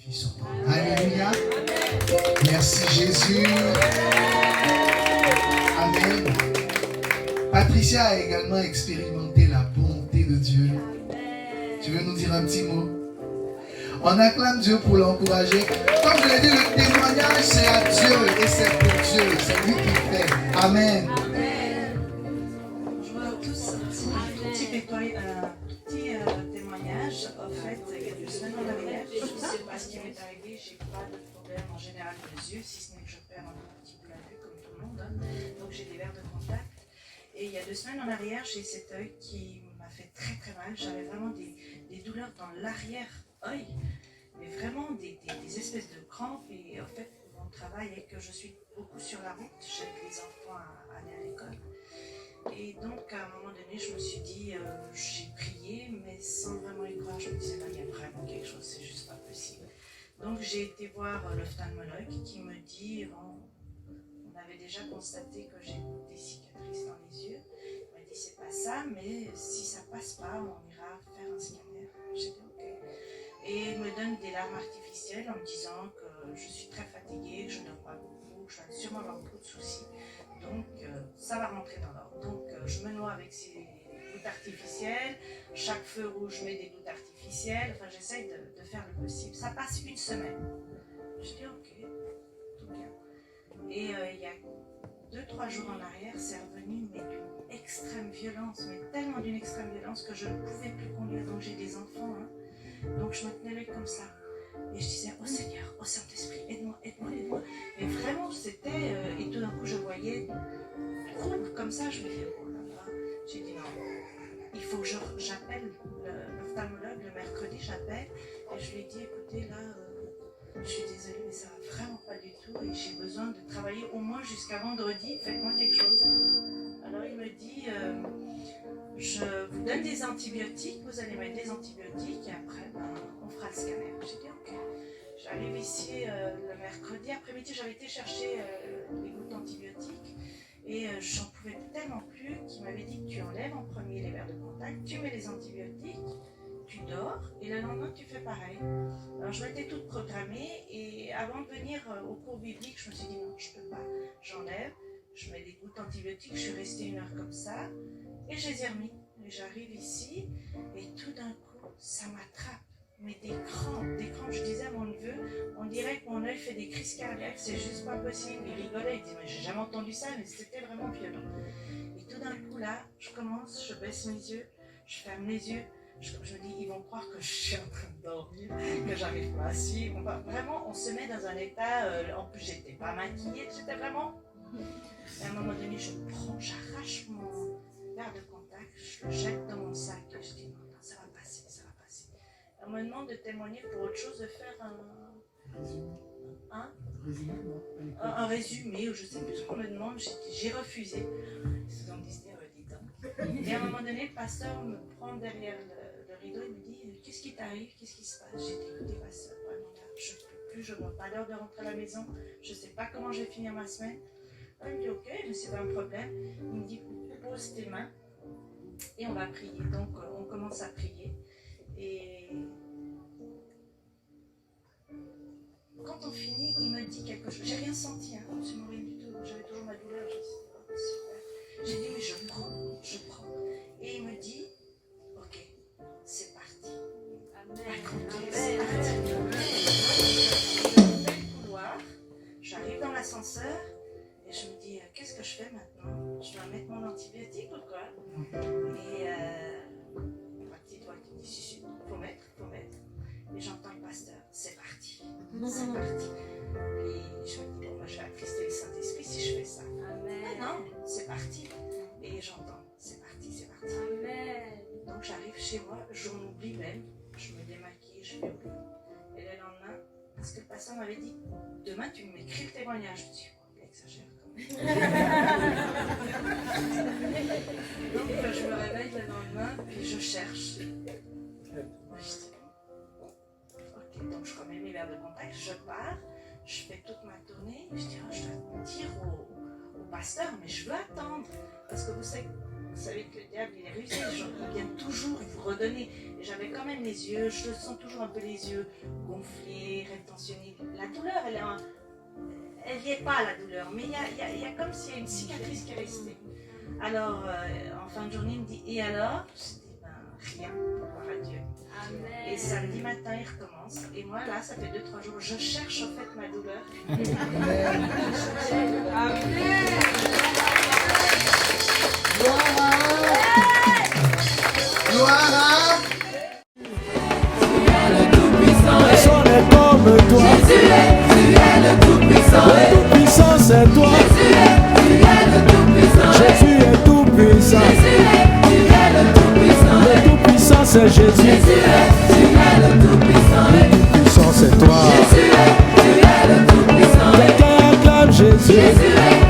sanctifie son nom. Alléluia. Merci Jésus. Amen. Patricia a également expérimenté la bonté de Dieu. Tu veux nous dire un petit mot? On acclame Dieu pour l'encourager. Comme je l'ai dit, le témoignage c'est à Dieu et c'est pour Dieu. C'est lui qui fait. Amen. Je vois tous un petit témoignage. En fait, il y a 2 semaines en arrière, je ne sais pas ce qui m'est arrivé. Je n'ai pas de problème en général des yeux, si ce n'est que je perds un petit peu la vue comme tout le monde. Donc j'ai des verres de contact. Et il y a 2 semaines en arrière, j'ai cet œil qui m'a fait très très mal. J'avais vraiment des douleurs dans l'arrière-œil, mais vraiment des espèces de crampes. Et en fait, mon travail est que je suis beaucoup sur la route, j'aide les enfants à aller à l'école. Et donc à un moment donné, je me suis dit, j'ai prié, mais sans vraiment y croire. Je me disais, là, il y a vraiment quelque chose, c'est juste pas possible. Donc j'ai été voir l'ophtalmologue qui me dit, on avait déjà constaté que j'ai des cicatrices dans les yeux. Il m'a dit, c'est pas ça, mais si ça passe pas, on ira faire un scanner. J'ai dit, ok. Et il me donne des larmes artificielles en me disant que je suis très fatiguée, que je ne dors pas beaucoup, que je vais sûrement avoir beaucoup de soucis. Donc ça va rentrer dans l'ordre. Donc je me noie avec ces gouttes artificielles. Chaque feu rouge, je mets des gouttes artificielles. Enfin, j'essaye de faire le possible. Ça passe 1 semaine. Je dis, ok, tout bien. Et il y a 2-3 jours en arrière, c'est revenu, mais d'une extrême violence, mais tellement d'une extrême violence que je ne pouvais plus conduire. Donc j'ai des enfants, hein. Donc je me tenais l'œil comme ça. Et je disais, oh Seigneur, oh Saint-Esprit, aide-moi, aide-moi, aide-moi. Et vraiment, c'était... et tout d'un coup, je voyais trouble comme ça. Je me disais, oh là là. J'ai dit, non, il faut que j'appelle l'ophtalmologue le mercredi, j'appelle. Et je lui ai dit, écoutez, là... je suis désolée, mais ça va vraiment pas du tout et j'ai besoin de travailler au moins jusqu'à vendredi. Faites-moi quelque chose. Alors il me dit, je vous donne des antibiotiques, vous allez mettre des antibiotiques et après on fera le scanner. J'ai dit ok. J'arrive ici le mercredi après-midi, j'avais été chercher les gouttes d'antibiotiques et j'en pouvais tellement plus qu'il m'avait dit que tu enlèves en premier les verres de contact, tu mets les antibiotiques, tu dors et le lendemain tu fais pareil. Alors je m'étais toute programmée et avant de venir au cours biblique, je me suis dit non, je peux pas. J'enlève, je mets des gouttes d'antibiotiques, je suis restée 1 heure comme ça et je les ai remis. Et j'arrive ici et tout d'un coup, ça m'attrape. Mais des crampes, je disais à mon neveu, on dirait que mon œil fait des crises cardiaques, c'est juste pas possible. Il rigolait, il dit, mais j'ai jamais entendu ça, mais c'était vraiment violent. Et tout d'un coup là, je commence, je baisse mes yeux, je ferme les yeux. Je me dis, ils vont croire que je suis en train de dormir, que j'arrive pas à suivre. Vraiment, on se met dans un état. En plus, j'étais pas maquillée, j'étais vraiment. Et à un moment donné, j'arrache mon verre de contact, je le jette dans mon sac et je dis, non, ça va passer, ça va passer. Et on me demande de témoigner pour autre chose, de faire un résumé, ou je sais plus ce qu'on me demande, j'ai refusé. Ils ont dit, dis donc. Et à un moment donné, le pasteur me prend derrière le rideau, il me dit, qu'est-ce qui t'arrive, qu'est-ce qui se passe? J'ai dit, écoutez, pasteur, vraiment là, je ne peux plus, je vois pas l'heure de rentrer à la maison, je ne sais pas comment je vais finir ma semaine. Il me dit, ok, mais c'est pas un problème. Il me dit, pose tes mains et on va prier. Donc on commence à prier. Et quand on finit, il me dit quelque chose. J'ai rien senti, hein, absolument rien du tout. J'avais toujours ma douleur, je me suis dit, oh, super. J'ai dit, mais je prends. Et il me dit, ok, c'est parti. C'est parti. Je fais le couloir, j'arrive dans l'ascenseur et je me dis, qu'est-ce que je fais maintenant? Je dois mettre mon antibiotique ou quoi? Et ma petite voix qui me dit, si, faut mettre. Et j'entends le pasteur, c'est parti. C'est parti. Et je me dis, bon, moi je vais attrister le Saint-Esprit si je fais ça. Amen. Ah non, c'est parti. Et j'entends, c'est parti. Amen. Donc j'arrive chez moi, j'en oublie même, je me démaquille, je vais au lit. Et le lendemain, parce que le pasteur m'avait dit, demain tu m'écris le témoignage. Je me dis, oh, il exagère quand même. Donc je me réveille le lendemain, puis je cherche. Ok, donc je remets mes verres de contact, je pars, je fais toute ma tournée, je dis, oh, je dois dire au pasteur, mais je veux attendre. Parce que vous savez, vous savez que le diable, il est rusé, il vient toujours vous redonner. Et j'avais quand même les yeux, je sens toujours un peu les yeux gonflés, rétentionnés. La douleur, elle n'y est pas, la douleur, mais il y a comme s'il y a une cicatrice qui est restée. Alors, en fin de journée, il me dit, et alors? Je dis, rien, gloire à Dieu. Amen. Et samedi matin, il recommence. Et moi, là, ça fait 2-3 jours, je cherche en fait ma douleur. Amen. Amen. Gloire à Personne n'est comme toi. Jésus tu es le Tout-Puissant. Le Tout-Puissant, c'est toi. Jésus tu es le Tout-Puissant. Jésus est tout-puissant. Jésus tu es le Tout-Puissant. Le Tout-Puissant, c'est Jésus. Jésus tu es le Tout-Puissant. Le Tout-Puissant, c'est toi. Jésus tu es le Tout-Puissant. Quelqu'un acclame Jésus. Jésus